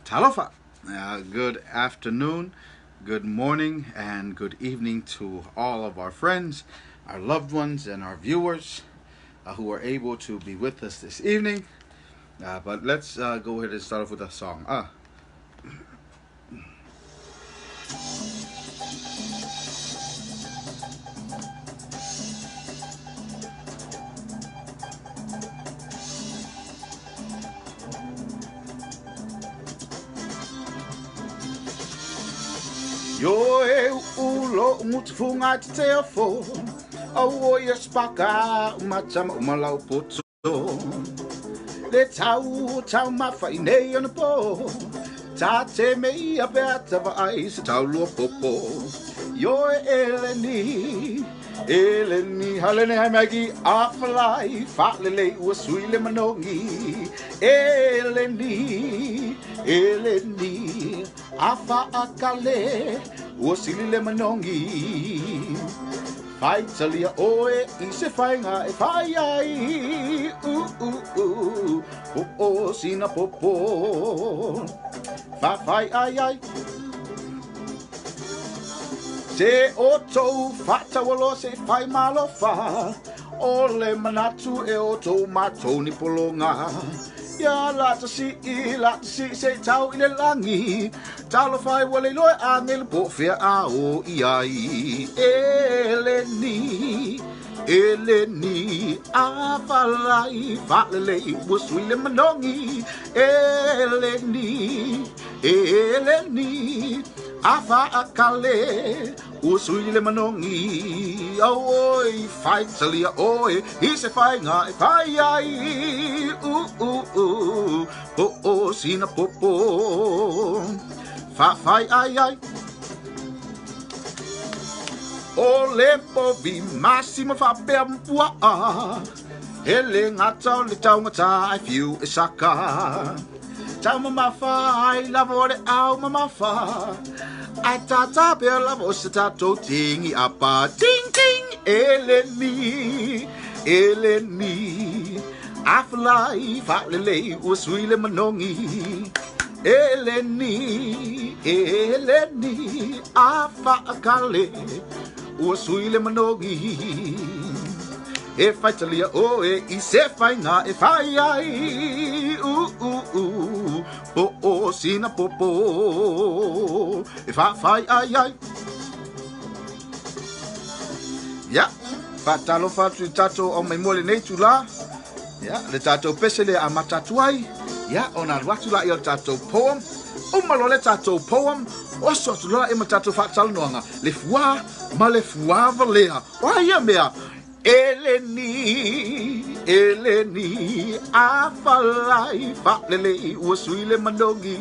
Talofa. Good afternoon, good morning, and good evening to all of our friends, our loved ones, and our viewers who are able to be with us this evening. But let's go ahead and start off with a song. Yo e ulo mutfunga te fo o ye spaka machama umalau poto le tau mafai nei on po ta te mei a beata va ai se tau lo popo yo eleni halene hai magi afalai fatlele ua suile manongi eleni afa akale ua silile manongi fai talia oe I se whainga e whai ai o sina popo whai ai se o tou whatawalo se whai malofa o le manatu e o tou matou ni polonga ya lata si se tau I le langi talo fai wale loe angel po fea a o iai eleni afalai falele busui le manongi eleni afa akale usui le manongi oi fight salia oi I se fai nga e fai ai sina popo fai ai o le povi massimo fa pe mpua ele ngata le tau ngata I feel isaka tau mama fa I lavore au mama fa ai tata pe lavo se tato tingi apa ting ting eleni aflai fa lele usui manongi eleni afa akale usui le manongi e fai talia oe I se fai nga e fai ai sina popo e fai ai ya fatalo fatu tato o mai mole nei tula ya le tato pesele a matatu ai ya ona watu la I tato poem umalo le tato poem o sotu la e matatu fatalo noanga le fua ma le fua valea wa ia mea eleni afalai falele usuile manongi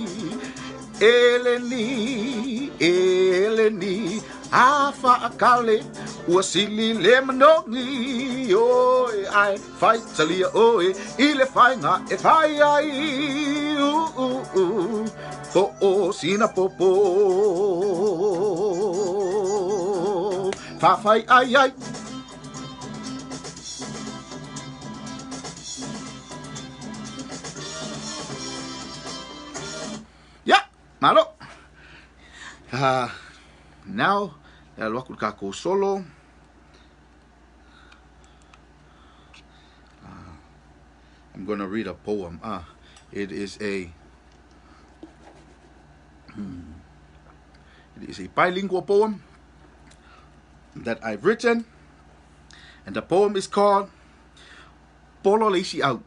eleni afa akale usili le manongi oi ai fight talia oi ile fai nga e fai ai sina popo fa fai ai malo now waku kako solo I'm going to read a poem it is a bilingual poem that I've written, and the poem is called Polo Alisi Out.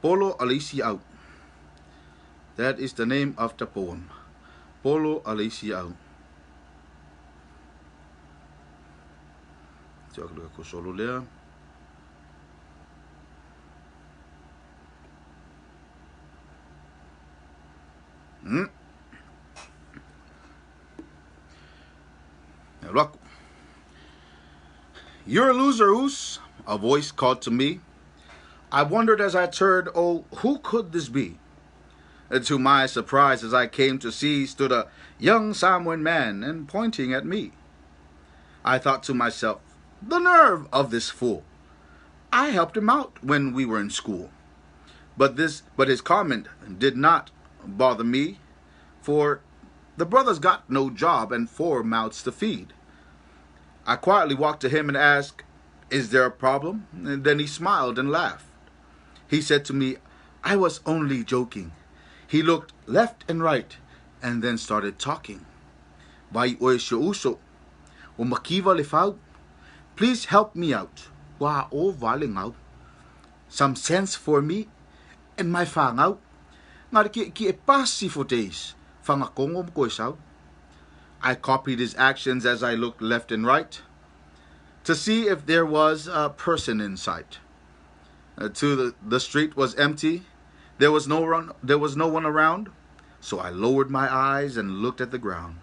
Polo Alisi Out. That is the name of the poem. Polo Alisi Out. Ako solo lea. You're a loser, Oos, a voice called to me. I wondered as I turned, oh, who could this be? And to my surprise, as I came to see, stood a young Samoan man and pointing at me. I thought to myself, the nerve of this fool. I helped him out when we were in school. But his comment did not bother me, for the brother's got no job and 4 mouths to feed. I quietly walked to him and asked, "Is there a problem?" And then he smiled and laughed. He said to me, "I was only joking." He looked left and right and then started talking. Vai oe sio uso, o makiva le fau. Please help me out. Wa o valing out. Some sense for me and my fang out. Ngari ki e pasi for days. Fanga kongo mkois out. I copied his actions as I looked left and right to see if there was a person in sight. The street was empty. There was no one around. So I lowered my eyes and looked at the ground.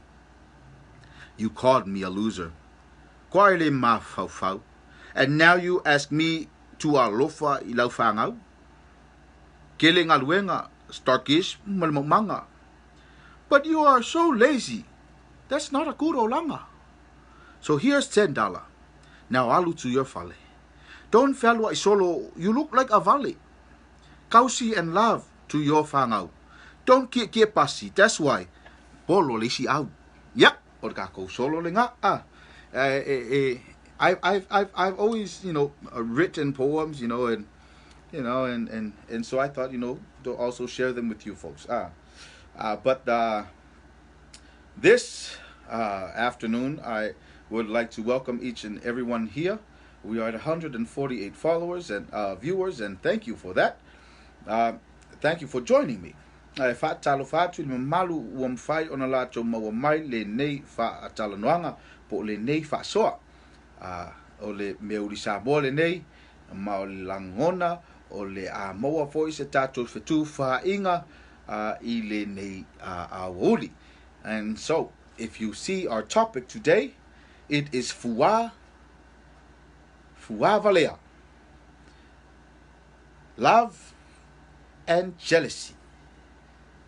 You called me a loser. Kwaile ma fau fau. And now you ask me to alofa ilau fangau. Killing alwenga, starkish malmomanga. But you are so lazy. That's not a good olanga. So here's $10. Now alu to your fale. Don't felwa isolo, you look like a valley. Kausi and love to your fangau. Don't kia pasi, that's why. Polo lesi out. Yep, or kako solo lenga. I've always, written poems, and so I thought, to also share them with you folks. But this afternoon, I would like to welcome each and everyone here. We are at 148 followers and viewers, and thank you for that. Thank you for joining me. Fa talo fatu le malu wam fai ona la to ma mai le nei fa talo noanga po le nei fa soa. O le Mea-Uli Samoa le nei ma o le langona o le a moa foi se tatou fetu fa inga I le nei a uli. And so, if you see our topic today, it is Valea. Love and jealousy.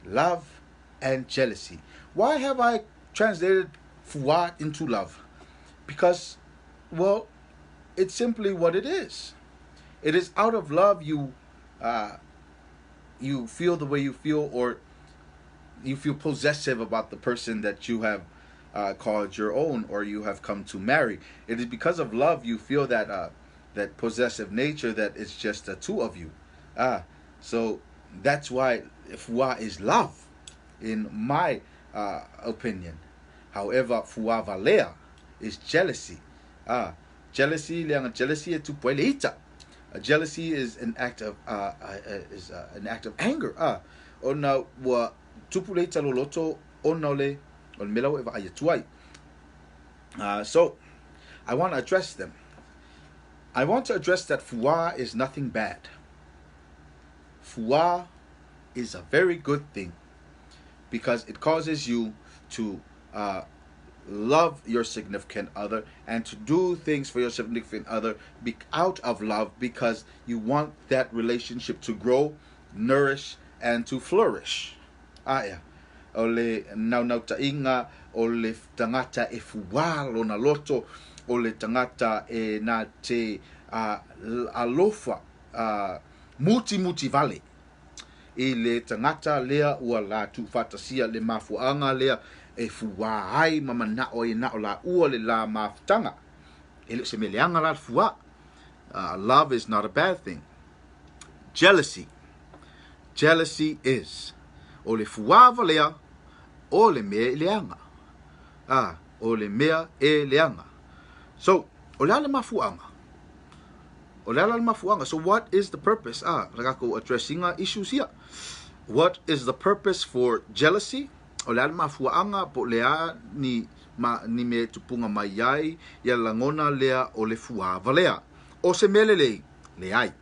Love and jealousy. Why have I translated fuwa into love? Because, well, it's simply what it is. It is out of love you feel the way you feel, or you feel possessive about the person that you have called your own, or you have come to marry. It is because of love you feel that that possessive nature, that it's just the two of you. So that's why fuwa is love, in my opinion. However, fuwa valea is jealousy. Jealousy is tu poelita. Jealousy is an act of anger. Ona wa tupuleita loloto onole on melaw eva ayatuai. So I want to address them. I want to address that fuwa is nothing bad. Fuwa is a very good thing, because it causes you to love your significant other and to do things for your significant other out of love, because you want that relationship to grow, nourish, and to flourish. Ole nau tainga ole tangata e fuwa lo na loto, ole tangata e na te alofa muti vale. I le tangata lea ua la tu fatasia le mafuanga lea e fuwa ai mama na o e na o la ua le la mafutanga. E le se me leanga la fuwa. Love is not a bad thing. Jealousy is o le fuwa valea o le mea e leanga. O le mea e leanga. So, o le mafuanga. So what is the purpose? Ragako addressing issues here. What is the purpose for jealousy? Olala mafuanga po lea ni me tupunga mayai ya langona lea o le fua valea. O se melelei leai.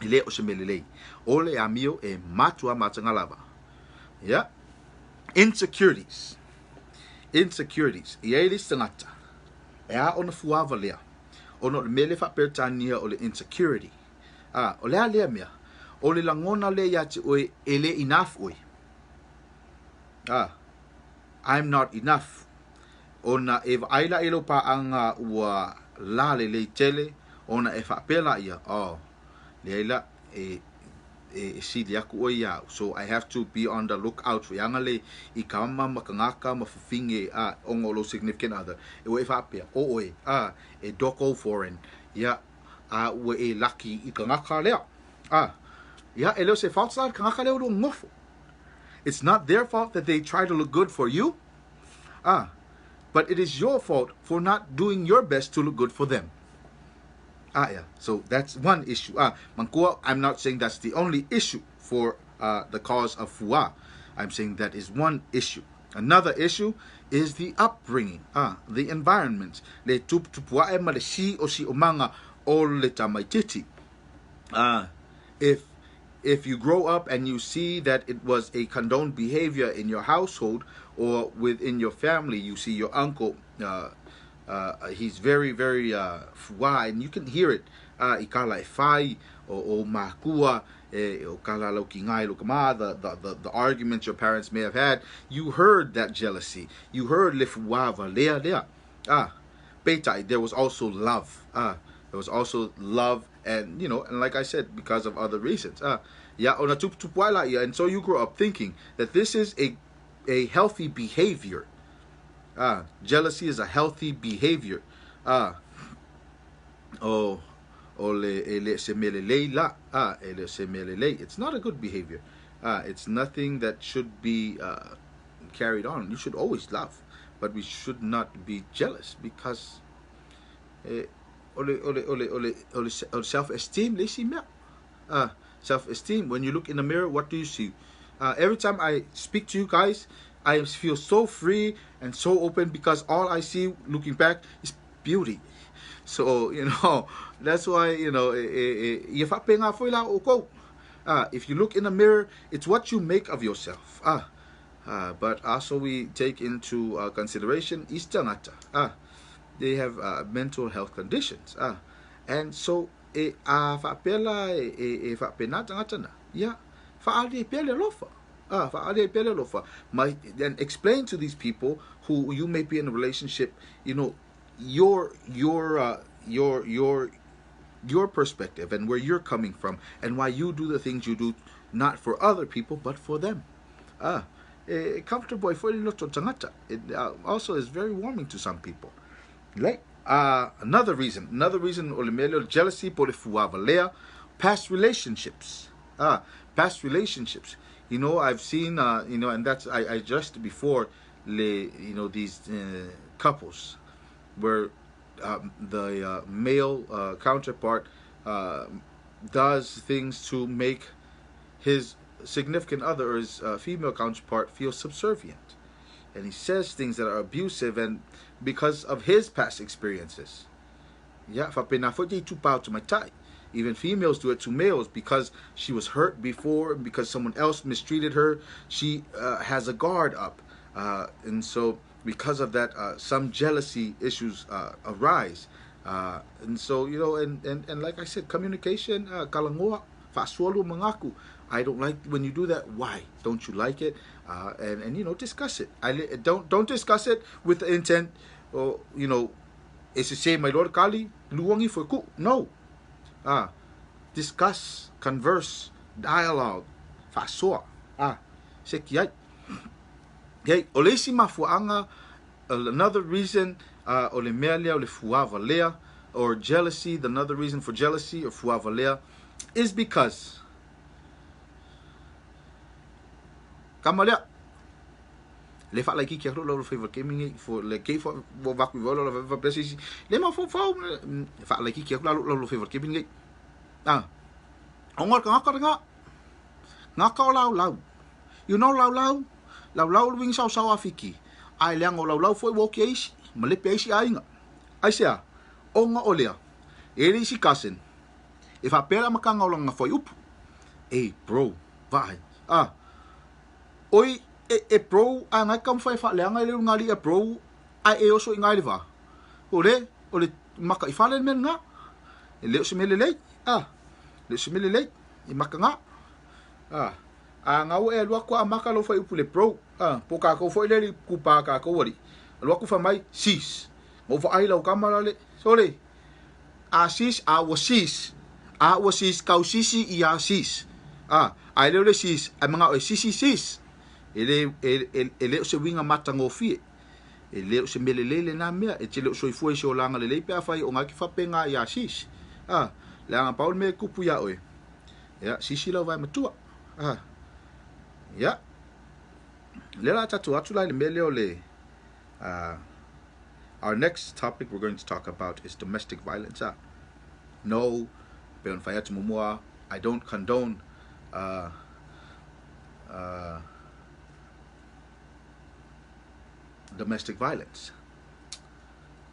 Ile o se melelei. O le amio e matua matangalava. Yeah. Insecurities. Ie li stangata. Ea ona fua valea. Ono mele fa pertania o le insecurity. O le alea mea. O le langona le yati oe ele enough oe. I'm not enough. Ona eva aila elo pa anga ua la le tele. Ona e fa pela ia. Leila So I have to be on the lookout for yangale I kama makangaka mafafinge ongolo significant other. E whapea oe e doko foreign. Ya we e lucky I kangaka leo. Ya eleo se falsa kangaka leo do ngofo. It's not their fault that they try to look good for you. But it is your fault for not doing your best to look good for them. Yeah. So that's one issue. Mankua, I'm not saying that's the only issue for the cause of fuwa. I'm saying that is one issue. Another issue is the upbringing, the environment. Le tupua ema le si o si omanga o le tamaititi. If you grow up and you see that it was a condoned behavior in your household or within your family, you see your uncle, he's very, very fuwa, and you can hear it. Ikala fai o makua o kala lokingai lokama, the arguments your parents may have had. You heard that jealousy. You heard le fuwa valea. Betai, there was also love. There was also love, and and like I said, because of other reasons. And so you grow up thinking that this is a healthy behavior. Jealousy is a healthy behavior. It's not a good behavior. It's nothing that should be carried on. You should always love, but we should not be jealous, because self-esteem, self-esteem. When you look in the mirror, what do you see? Every time I speak to you guys, I feel so free and so open, because all I see looking back is beauty. So that's why if you look in the mirror, it's what you make of yourself. But also we take into consideration istangata. They have mental health conditions. And so then explain to these people who you may be in a relationship, your perspective and where you're coming from, and why you do the things you do, not for other people but for them. Comfortable it also is very warming to some people. Like another reason, jealousy por valea, past relationships. Past relationships. I've seen and that's I addressed before these couples where the male counterpart does things to make his significant other or his female counterpart feel subservient, and he says things that are abusive, and because of his past experiences. Even females do it to males, because she was hurt before, because someone else mistreated her. She has a guard up, and so because of that, some jealousy issues arise. And so and like I said, communication, kalangoa fasualu mangaku. I don't like when you do that. Why don't you like it? And discuss it. Don't discuss it with the intent, it's the same. My Lord Kali luwangi for ku. No. Discuss, converse, dialogue. Fasua. Sekiai. Okay, olesi mafuanga. Another reason, ole mealia ole fuwa valea, or jealousy. Another reason for jealousy or fuwa valea is because kamalia le fa like ki lo favor gaming for le ke for vaku volo lo presi le ma fo fa like ki lo favor gaming ongor ka ngaka lau lau wing sau afiki ai leango lau foi wo ke isi male pe isi ainga ai sia onga olea eri si kasen if a pera makanga longa foi up bro vai oi bro anga kam fai fa leanga le ngali bro ai oso ngali va ole maka ifale men nga le se mele le I maka nga nga o lwa ko amaka lo fai upule bro poka ko foi le ku pa ka ko wori lwa ku fa mai sis mo fa ai lo kamera le sorry sis a was sis kausisi I sis Ai leo le sis, ai mga o sis. Ele leo se winga matango fie. E leo se melelele na mea, e te leo soifua se o langa le leipe a fai o ngaki whapenga ia sis. Le anga paul me kupu ia oe. Ya, sisi lau vai matua. Ya. Le la tatu atu lai le me leo le. Our next topic we're going to talk about is domestic violence. No, peon fayatu mumua, I don't condone domestic violence.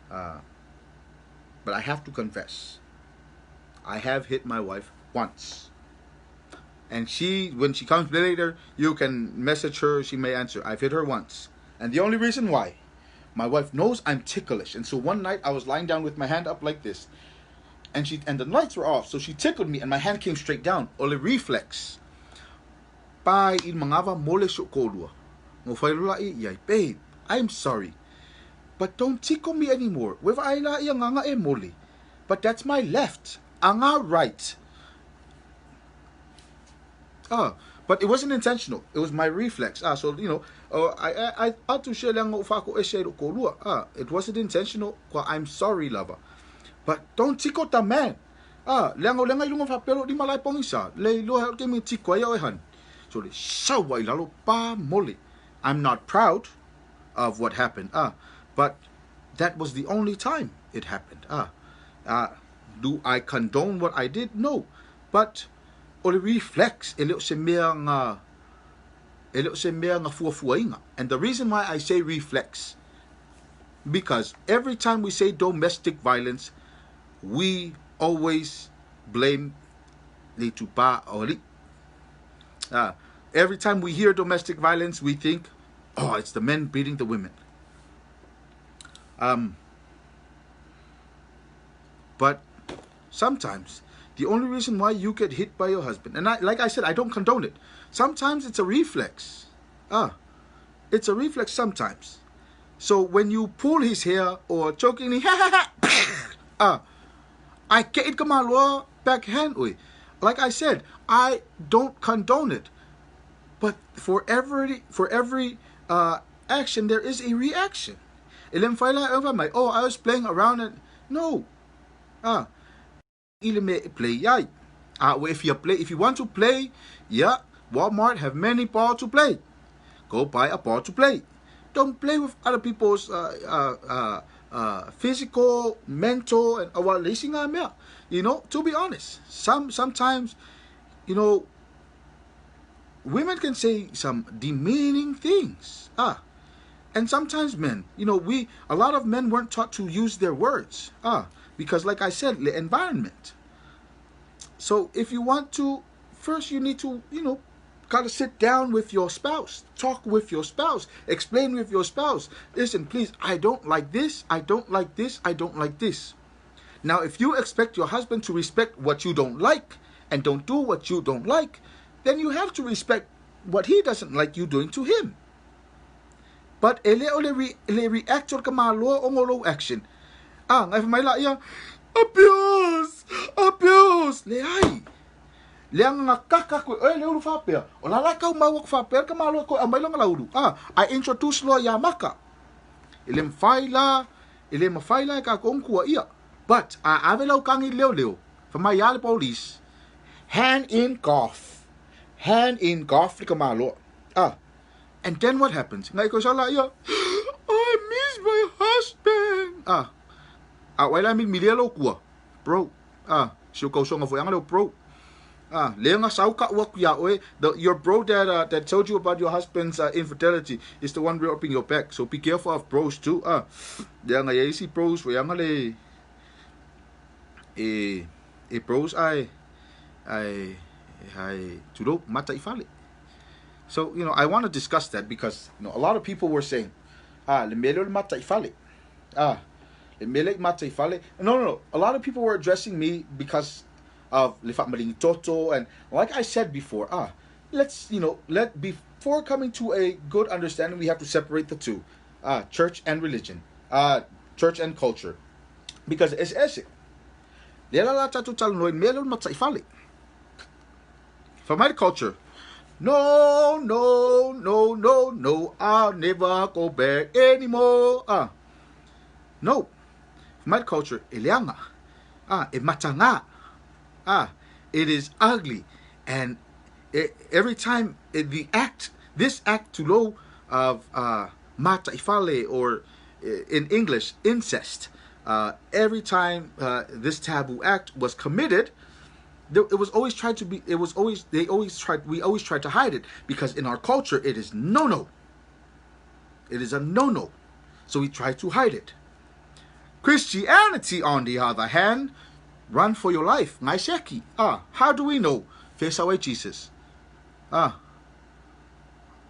But I have to confess, I have hit my wife once. And when she comes later, you can message her, she may answer. I've hit her once. And the only reason why, my wife knows I'm ticklish. And so one night I was lying down with my hand up like this. And the lights were off. So she tickled me and my hand came straight down. Ole reflex. Pai in mangava mole shokolua. Mo failula yai, babe, I'm sorry. But don't tickle me anymore. Weva aila nganga e mole. But that's my left. Anga right. But it wasn't intentional. It was my reflex. So I had to share it wasn't intentional. I'm sorry, lover. But don't tickle the man. Lenga ilunga fa pero di malai pongisa. Le lo help me tickle ya han. So le shawai lalo pa mole. I'm not proud of what happened. But that was the only time it happened. Do I condone what I did? No. But ole reflex elok se mea nga fuafuainga. And the reason why I say reflex, because every time we say domestic violence, we always blame le tupa oli. Every time we hear domestic violence, we think, oh, it's the men beating the women. But sometimes the only reason why you get hit by your husband, and like I said, I don't condone it. Sometimes it's a reflex. It's a reflex sometimes. So when you pull his hair or chokingly, I get it kamalua backhand. Like I said, I don't condone it. But for every action, there is a reaction. Oh, I was playing around and no. Play yai. If you want to play, yeah, Walmart have many ball to play. Go buy a ball to play. Don't play with other people's physical, mental, and to be honest, sometimes, women can say some demeaning things. And sometimes men, a lot of men weren't taught to use their words. Because like I said, the environment. So if you want to, first you need to, gotta sit down with your spouse, talk with your spouse, explain with your spouse. Listen, please, I don't like this, I don't like this, I don't like this. Now, if you expect your husband to respect what you don't like and don't do what you don't like, then you have to respect what he doesn't like you doing to him. But ele react or kamalo ongolo action. If my la abuse le ai le nga kaka ko le ulu fa pe o la ka ma fa pe ka malo ko amai longa laulu. I introduce lo ya maka ile mfaila ka konkua ia. But avela kangi leo for my yale police hand in golf ka malo. And then what happens? Ngai ko sala ia I miss my husband. Wala mi milialo kuwa, bro. Siyo kausong of yang bro. Lenga sauka wakuya oe. Your bro that told you about your husband's infidelity is the one ripping your back. So be careful of bros too. Lenga yesi bros we yang ale. Bros I tudo mata ifale. So I want to discuss that because a lot of people were saying, le melo mata ifale. No. A lot of people were addressing me because of Lifat Maling Toto, and like I said before, before coming to a good understanding, we have to separate the two, church and religion, church and culture, because it's ese. For my culture, no, no, no, no, no, I'll never go back anymore. No. For my culture, ilianga. Matanga. It is ugly. And every time this act to low of mata ifale, or in English, incest, every time this taboo act was committed, it was always tried to be, we always tried to hide it, because in our culture it is no. It is a no. So we try to hide it. Christianity, on the other hand, run for your life. Naiseki. How do we know? Face away Jesus.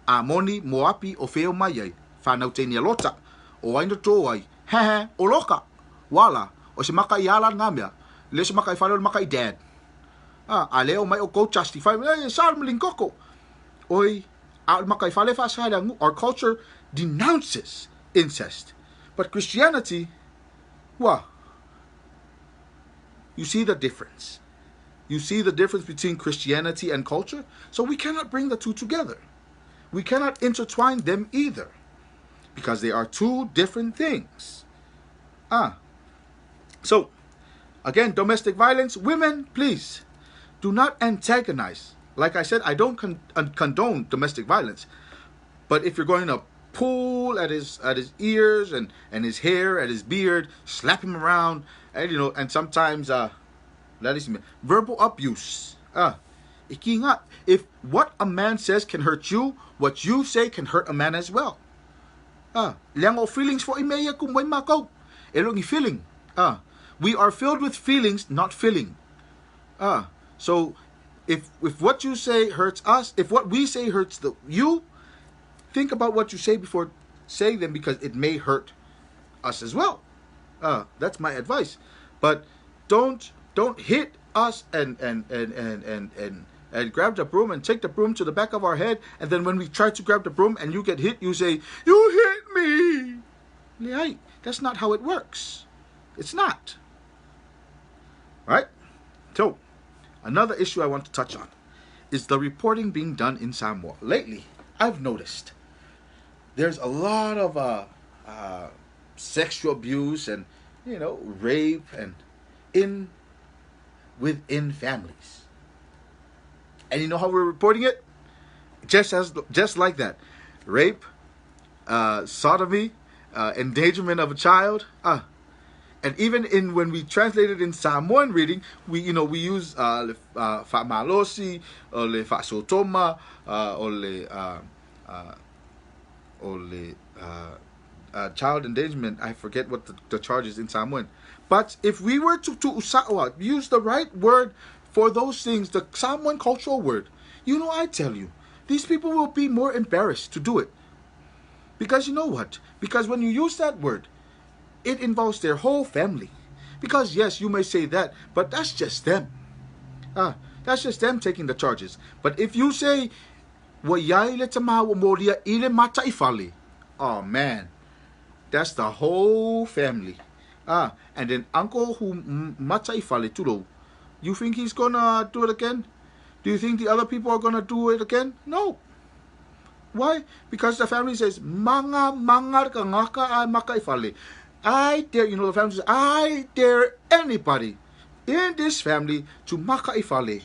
Amoni moapi o feo mai whanau te nia lota o aina tō ai hehe o loka wala o se maka i ala ngā mea le se maka i whanau maka i dad a leo mai o go justify sār mlingkoko oi a maka i whale whasai. Our culture denounces incest, but Christianity, you see the difference. You see the difference between Christianity and culture? So we cannot bring the two together. We cannot intertwine them either, because they are two different things. So, again, domestic violence. Women, please, do not antagonize. Like I said, I don't condone domestic violence. But if you're going to pull at his ears and his hair, at his beard, slap him around, and sometimes verbal abuse. If what a man says can hurt you, what you say can hurt a man as well. Feelings for feeling. We are filled with feelings, not feeling. So if what you say hurts us, if what we say hurts you, think about what you say before saying them, because it may hurt us as well. That's my advice. But don't hit us and grab the broom and take the broom to the back of our head, and then when we try to grab the broom and you get hit, you say, "You hit me." That's not how it works. It's not. Right? So, another issue I want to touch on is the reporting being done in Samoa. Lately, I've noticed there's a lot of sexual abuse and rape and within families. And you know how we're reporting it? Just like that. Rape, sodomy, endangerment of a child. And even when we translate it in Samoan reading, we use le fa'amalosi, or le fa'asotoma, or le child endangerment. I forget what the charge is in Samoan. But if we were to use the right word for those things, the Samoan cultural word, I tell you, these people will be more embarrassed to do it. Because you know what? Because when you use that word, it involves their whole family. Because yes, you may say that, but that's just them. That's just them taking the charges. But if you say, oh man, that's the whole family. And then uncle who mataifale tulo, you think he's gonna do it again? Do you think the other people are gonna do it again? No. Why? Because the family says, mangar ka ngaka ay makaifale. I dare, the family says, I dare anybody in this family to makaifale.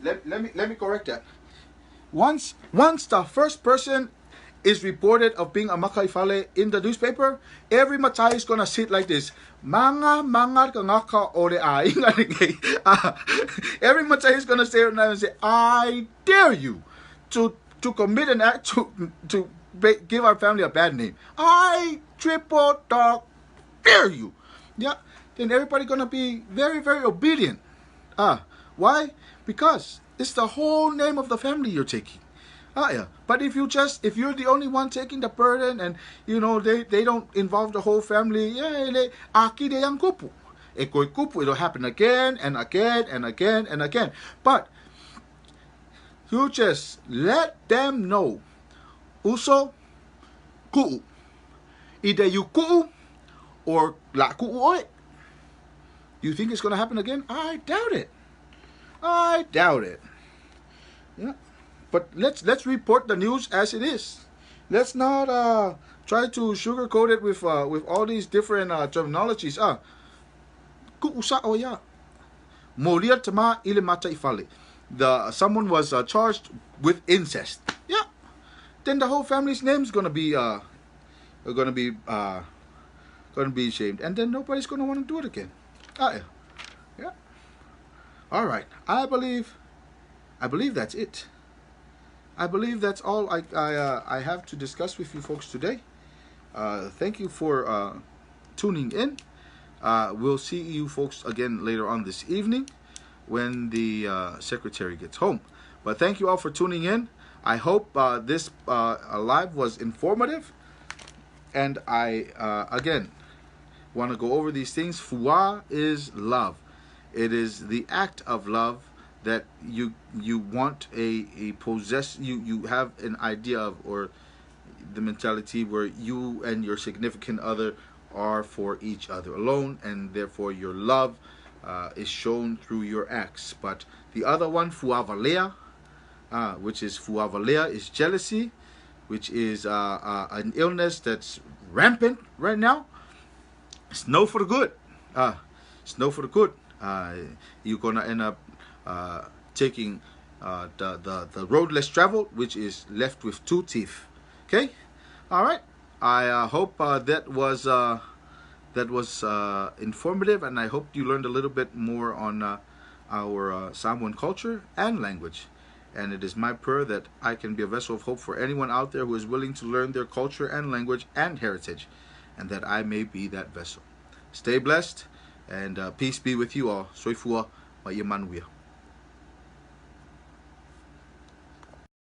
Let me correct that. Once the first person is reported of being a makaifale in the newspaper, every matai is gonna sit like this. Mangar ka ngaka ore a. Every matai is gonna stay and say, I dare you to commit an act to give our family a bad name. I triple dog dare you. Yeah. Then everybody gonna be very, very obedient. Why? Because it's the whole name of the family you're taking. Yeah. But if you're the only one taking the burden, and they don't involve the whole family, it'll happen again and again and again and again. But you just let them know. Uso ku'u. Either you ku'u or la ku'u oe. Do you think it's going to happen again? I doubt it. I doubt it. Yeah. But let's report the news as it is. Let's not try to sugarcoat it with all these different terminologies. Kuusa oya. Molia tama ile mata ifale. Someone was charged with incest. Yeah. Then the whole family's name's gonna be shamed, and then nobody's gonna want to do it again. Yeah. Yeah. All right. I believe that's it. I believe that's all I have to discuss with you folks today. Thank you for tuning in. We'll see you folks again later on this evening when the secretary gets home. But thank you all for tuning in. I hope this live was informative. And I, again, want to go over these things. Fua is love. It is the act of love that you want you have an idea of, or the mentality where you and your significant other are for each other alone, and therefore your love is shown through your acts. But the other one, Valea, which is Valea, is jealousy, which is an illness that's rampant right now. It's no for the good. It's no for the good. You're gonna end up taking the road less traveled, which is left with 2 teeth. Okay, all right. I hope that was informative, and I hope you learned a little bit more on our Samoan culture and language. And it is my prayer that I can be a vessel of hope for anyone out there who is willing to learn their culture and language and heritage, and that I may be that vessel. Stay blessed, and peace be with you all. Soifua, Maiamanuia.